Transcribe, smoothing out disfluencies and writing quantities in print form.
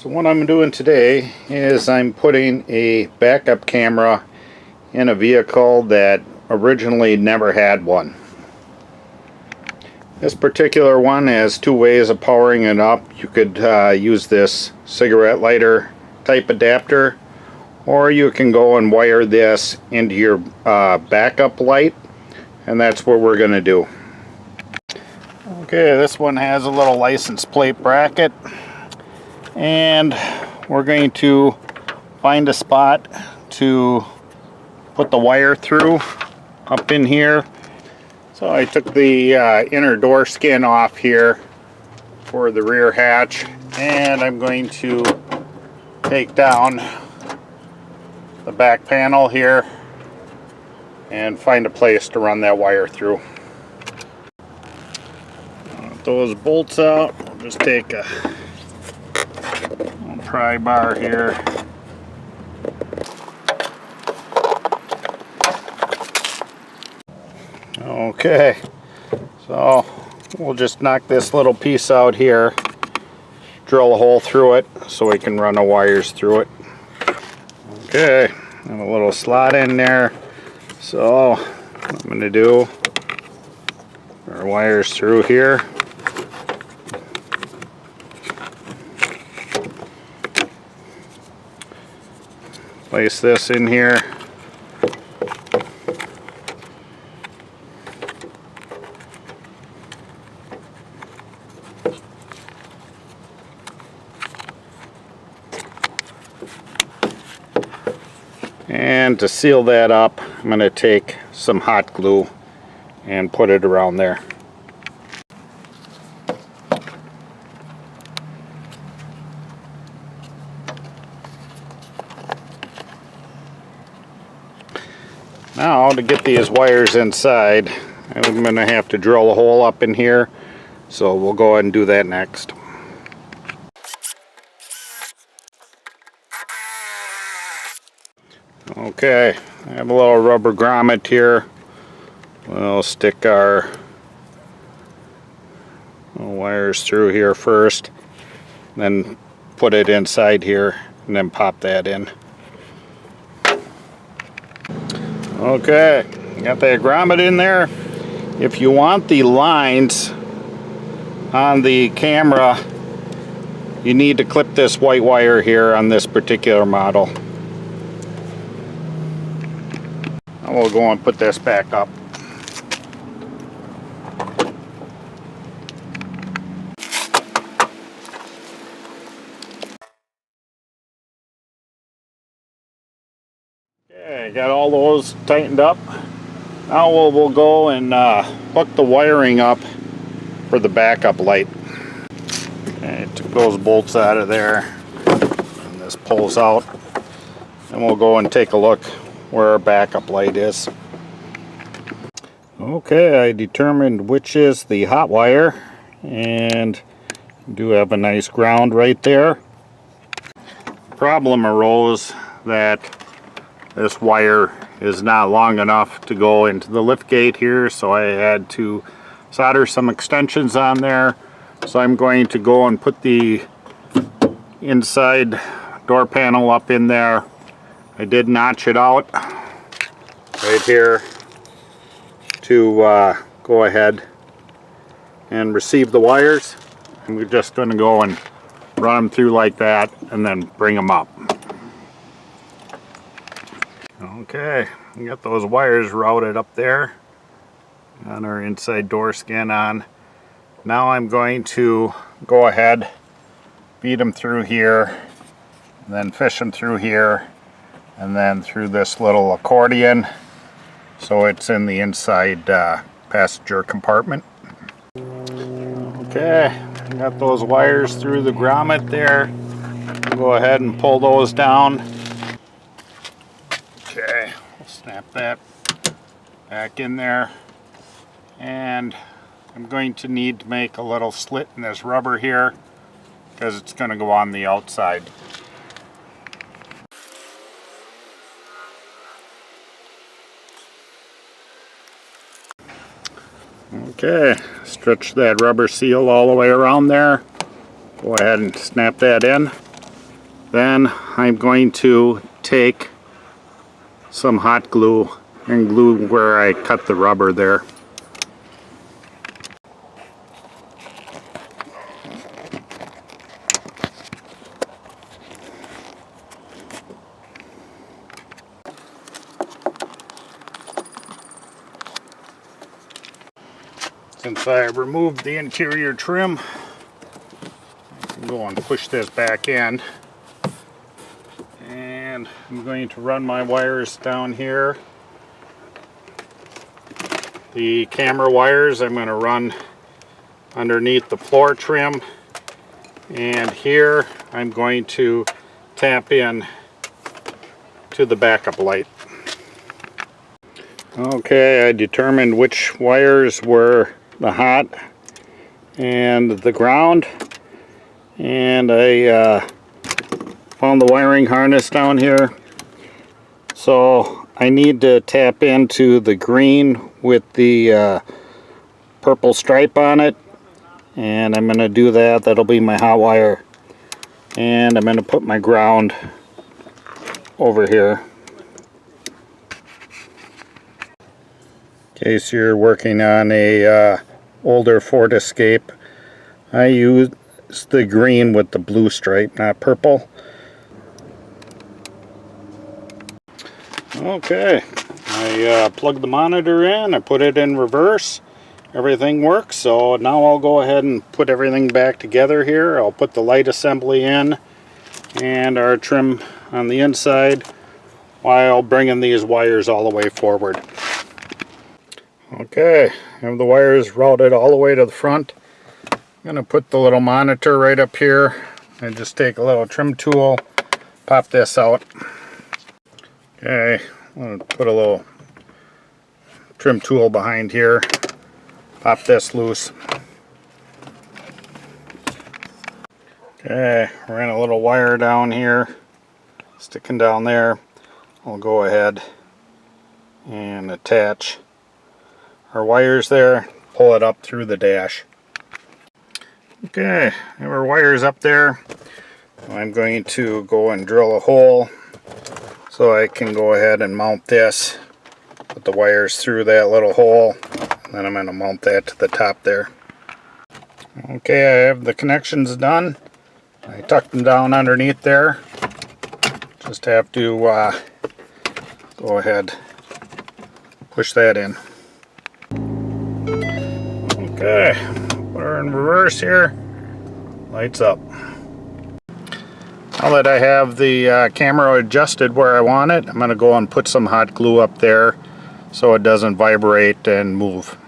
So what I'm doing today is I'm putting a backup camera in a vehicle that originally never had one. This particular one has two ways of powering it up. You could use this cigarette lighter type adapter, or you can go and wire this into your backup light, and that's what we're going to do. Okay, this one has a little license plate bracket, and we're going to find a spot to put the wire through up in here. So I took the inner door skin off here for the rear hatch, and I'm going to take down the back panel here and find a place to run that wire through. Those bolts out. I'll just take a little pry bar here. Okay, so we'll just knock this little piece out here, drill a hole through it so we can run the wires through it. Okay, and a little slot in there. So what I'm going to do, our wires through here. Place this in here. And to seal that up, I'm going to take some hot glue and put it around there. Now, to get these wires inside, I'm going to have to drill a hole up in here, so we'll go ahead and do that next. Okay, I have a little rubber grommet here. We'll stick our wires through here first, then put it inside here, and then pop that in. Okay, got that grommet in there. If you want the lines on the camera, you need to clip this white wire here on this particular model. We'll go and put this back up. Okay, got all those tightened up. Now we'll go and hook the wiring up for the backup light. Okay, took those bolts out of there, and this pulls out, and we'll go and take a look where our backup light is. Okay, I determined which is the hot wire, and do have a nice ground right there. Problem arose that this wire is not long enough to go into the lift gate here, so I had to solder some extensions on there. So I'm going to go and put the inside door panel up in there. I did notch it out right here to go ahead and receive the wires. And we're just going to go and run them through like that and then bring them up. Okay, we got those wires routed up there on our inside door skin on. Now I'm going to go ahead, feed them through here, and then fish them through here, and then through this little accordion, so it's in the inside passenger compartment. Okay, got those wires through the grommet there. Go ahead and pull those down. Okay, we'll snap that back in there, and I'm going to need to make a little slit in this rubber here because it's going to go on the outside. Okay, stretch that rubber seal all the way around there. Go ahead and snap that in. Then I'm going to take some hot glue and glue where I cut the rubber there. Since I removed the interior trim, I can go and push this back in. And I'm going to run my wires down here. The camera wires I'm going to run underneath the floor trim. And here I'm going to tap in to the backup light. Okay, I determined which wires were the hot and the ground, and I found the wiring harness down here. So I need to tap into the green with the purple stripe on it, and I'm going to do that. That'll be my hot wire, and I'm going to put my ground over here. In case you're working on a older Ford Escape, I use the green with the blue stripe, not purple. Okay, I plugged the monitor in, I put it in reverse, everything works. So now I'll go ahead and put everything back together here. I'll put the light assembly in and our trim on the inside while bringing these wires all the way forward. Okay, I have the wires routed all the way to the front. I'm going to put the little monitor right up here and just take a little trim tool, pop this out. Okay, I'm going to put a little trim tool behind here, pop this loose. Okay, ran a little wire down here, sticking down there. I'll go ahead and attach our wires there, pull it up through the dash. Okay, I have our wires up there. I'm going to go and drill a hole so I can go ahead and mount this, put the wires through that little hole, and then I'm going to mount that to the top there. Okay, I have the connections done. I tucked them down underneath there. Just have to go ahead, push that in. Okay, put her in reverse here, lights up. Now that I have the camera adjusted where I want it, I'm going to go and put some hot glue up there so it doesn't vibrate and move.